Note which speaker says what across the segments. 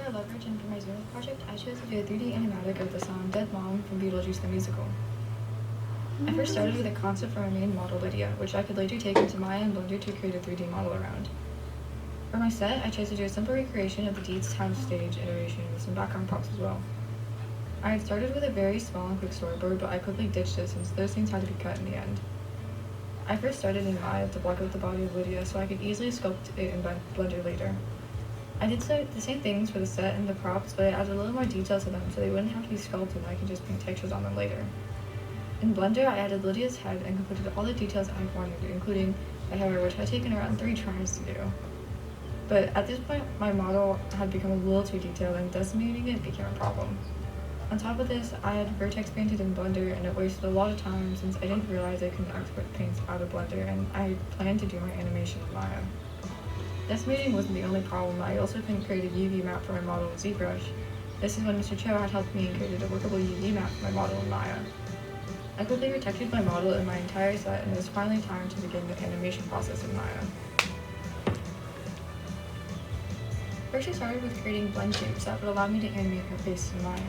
Speaker 1: for leverage and for my Zenith project, I chose to do a 3D animatic of the song Dead Mom from Beetlejuice the Musical. I first started with a concept for my main model, Lydia, which I could later take into Maya and Blender to create a 3D model around. For my set, I chose to do a simple recreation of the Deeds Town stage iteration with some background props as well. I had started with a very small and quick storyboard, but I quickly ditched it since those things had to be cut in the end. I first started in Maya to block out the body of Lydia so I could easily sculpt it in Blender later. I did the same things for the set and the props, but I added a little more detail to them so they wouldn't have to be sculpted and I could just paint textures on them later. In Blender, I added Lydia's head and completed all the details I wanted, including the hair, which had taken around 3 tries to do. But at this point, my model had become a little too detailed and decimating it became a problem. On top of this, I had vertex painted in Blender and it wasted a lot of time since I didn't realize I couldn't export paints out of Blender and I planned to do my animation in Maya. Decimating wasn't the only problem, I also couldn't create a UV map for my model with ZBrush. This is when Mr. Cho had helped me and created a workable UV map for my model in Maya. I quickly retextured my model in my entire set and it was finally time to begin the animation process in Maya. First I started with creating blend shapes that would allow me to animate her face in Maya.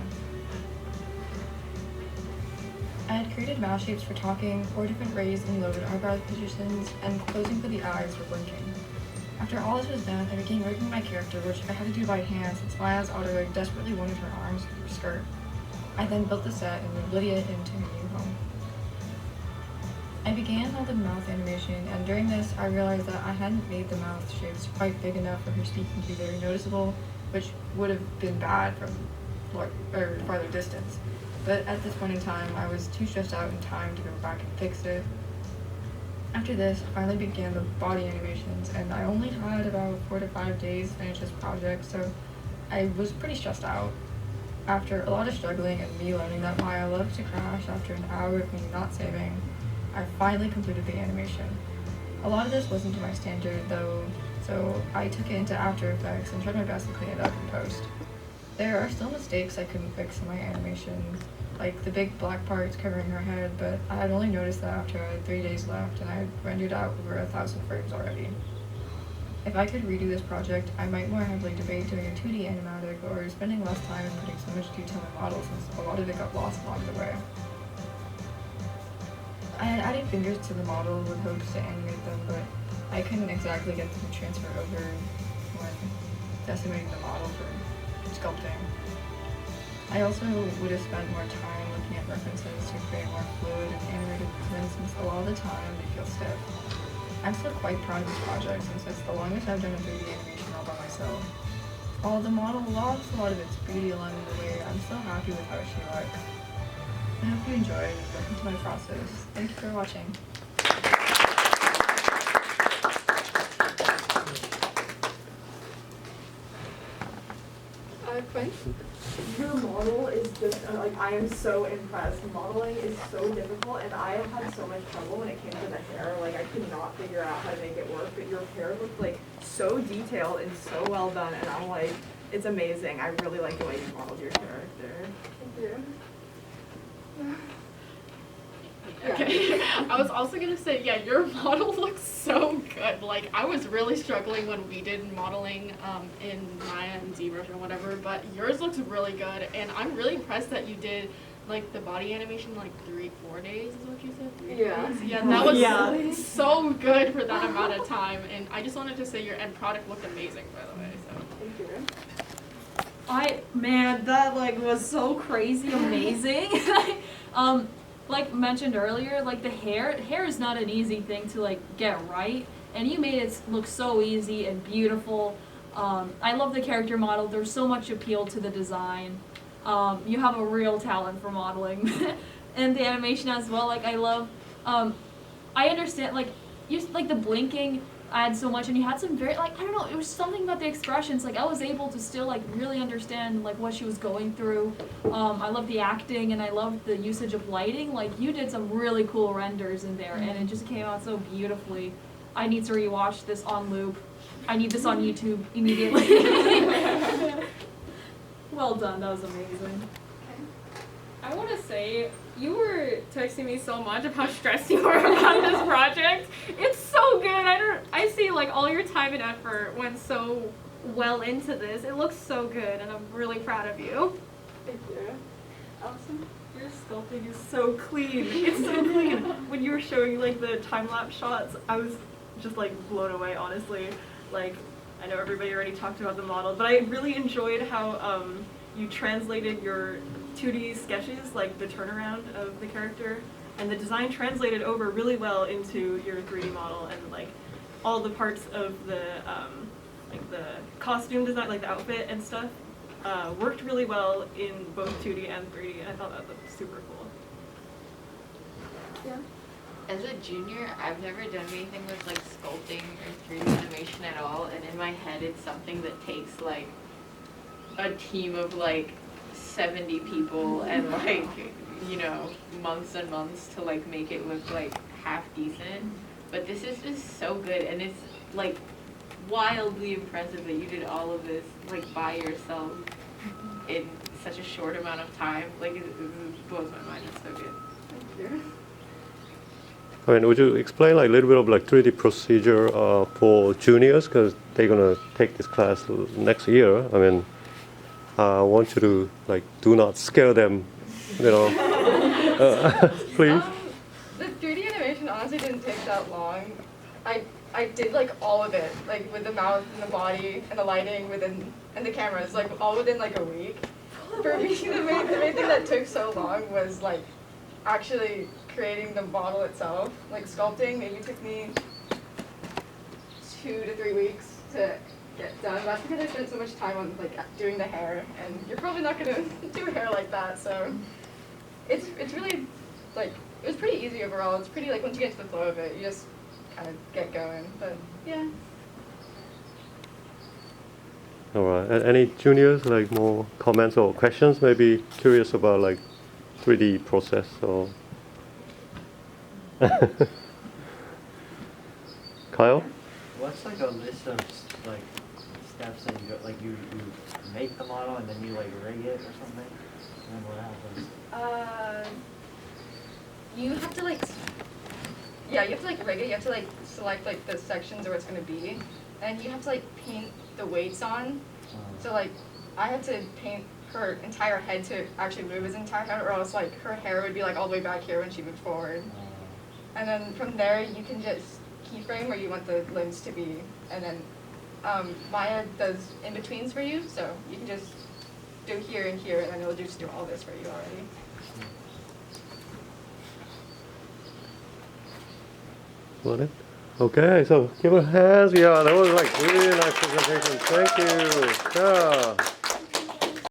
Speaker 1: I had created mouth shapes for talking, 4 different raised and lowered eyebrow positions, and closing for the eyes for blinking. After all this was done, I began working my character, which I had to do by hand since Maya's auto desperately wanted her arms and her skirt. I then built the set and moved Lydia into her new home. I began all the mouth animation, and during this, I realized that I hadn't made the mouth shapes quite big enough for her speaking to be very noticeable, which would have been bad from farther distance. But at this point in time, I was too stressed out in time to go back and fix it. After this, I finally began the body animations, and I only had about 4 to 5 days to finish this project, so I was pretty stressed out. After a lot of struggling and me learning that Maya loved to crash after an hour of me not saving, I finally completed the animation. A lot of this wasn't to my standard though, so I took it into After Effects and tried my best to clean it up in post. There are still mistakes I couldn't fix in my animation, like the big black parts covering her head, but I had only noticed that after I had 3 days left and I had rendered out over 1,000 frames already. If I could redo this project, I might more heavily debate doing a 2D animatic or spending less time and putting so much detail in my model since a lot of it got lost along the way. I had added fingers to the model with hopes to animate them, but I couldn't exactly get them to transfer over when decimating the model for sculpting. I also would have spent more time looking at references to create more fluid and animated movements since a lot of the time they feel stiff. I'm still quite proud of this project since it's the longest I've done a 3D animation all by myself. While the model lost a lot of its beauty along the way, I'm still happy with how she looks. I hope you enjoyed and look into my process. Thank you for watching.
Speaker 2: Quinn?
Speaker 3: Your model is just, like, I am so impressed. Modeling is so difficult, and I had so much trouble when it came to the hair. Like, I could not figure out how to make it work, but your hair looked, like, so detailed and so well done, and I'm like, it's amazing. I really like the way you modeled your character. Thank you.
Speaker 2: Okay. I was also gonna say, yeah, your model looks so good. Like, I was really struggling when we did modeling in Maya and ZBrush or whatever, but yours looks really good, and I'm really impressed that you did like the body animation in like 3-4 days is what you said? 3 days? Yeah, that was so good for that amount of time, and I just wanted to say your end product looked amazing, by the way. So
Speaker 3: Thank you.
Speaker 4: Man, that like was so crazy amazing. Like mentioned earlier, like the hair is not an easy thing to like get right, and you made it look so easy and beautiful. I love the character model. There's so much appeal to the design. You have a real talent for modeling, and the animation as well. Like I love. I understand like the blinking adds so much, and you had some very like I don't know. It was something about the expressions. Like I was able to still like really understand like what she was going through. I love the acting, and I love the usage of lighting. Like you did some really cool renders in there, and it just came out so beautifully. I need to rewatch this on loop. I need this on YouTube immediately. Well done. That was amazing.
Speaker 5: I want to say, you were texting me so much of how stressed you were about this project. It's so good. I see like all your time and effort went so well into this. It looks so good, and I'm really proud of you.
Speaker 3: Thank you.
Speaker 6: Allison, your sculpting is so clean. It's so clean. When you were showing like the time-lapse shots, I was just like blown away, honestly. Like, I know everybody already talked about the model, but I really enjoyed how you translated your 2D sketches, like the turnaround of the character, and the design translated over really well into your 3D model, and like all the parts of the like the costume design, like the outfit and stuff, worked really well in both 2D and 3D, and I thought that looked super cool.
Speaker 3: Yeah.
Speaker 7: As a junior, I've never done anything with like sculpting or 3D animation at all, and in my head it's something that takes like a team of like 70 people and like, you know, months and months to like make it look like half decent. But this is just so good, and it's like wildly impressive that you did all of this like by yourself in such a short amount of time. Like it blows my mind. It's so good.
Speaker 3: Thank you.
Speaker 8: I mean, would you explain like a little bit of like 3D procedure for juniors, because they're gonna take this class next year? I mean, I want you to like do not scare them, you know. Please.
Speaker 1: The 3D animation honestly didn't take that long. I did like all of it, like with the mouth and the body and the lighting and the cameras, like all within like a week. For me, the main thing that took so long was like actually creating the model itself. Like sculpting maybe took me 2 to 3 weeks to get done. That's because I spent so much time on like doing the hair, and you're probably not gonna do hair like that. So it's really like it was pretty easy overall. It's pretty like once you get to the flow of it, you just kind of get going. But yeah.
Speaker 8: All right. Any juniors like more comments or questions? Maybe curious about like 3D process or. Kyle?
Speaker 9: What's like a list of like steps that you go, like you make the model and then you like rig it or something? And then what happens?
Speaker 1: You have to like, yeah, you have to like rig it. You have to like select like the sections where it's gonna be, and you have to like paint the weights on. So like, I had to paint her entire head to actually move his entire head, or else like her hair would be like all the way back here when she moved forward. And then from there you can just keyframe where you want the limbs to be, and then Maya does in betweens for you, so you can just do here and here, and then it'll just do all this for you already.
Speaker 8: Got it? Okay, so give her hands. Yeah, that was like really nice presentation. Thank you. Yeah.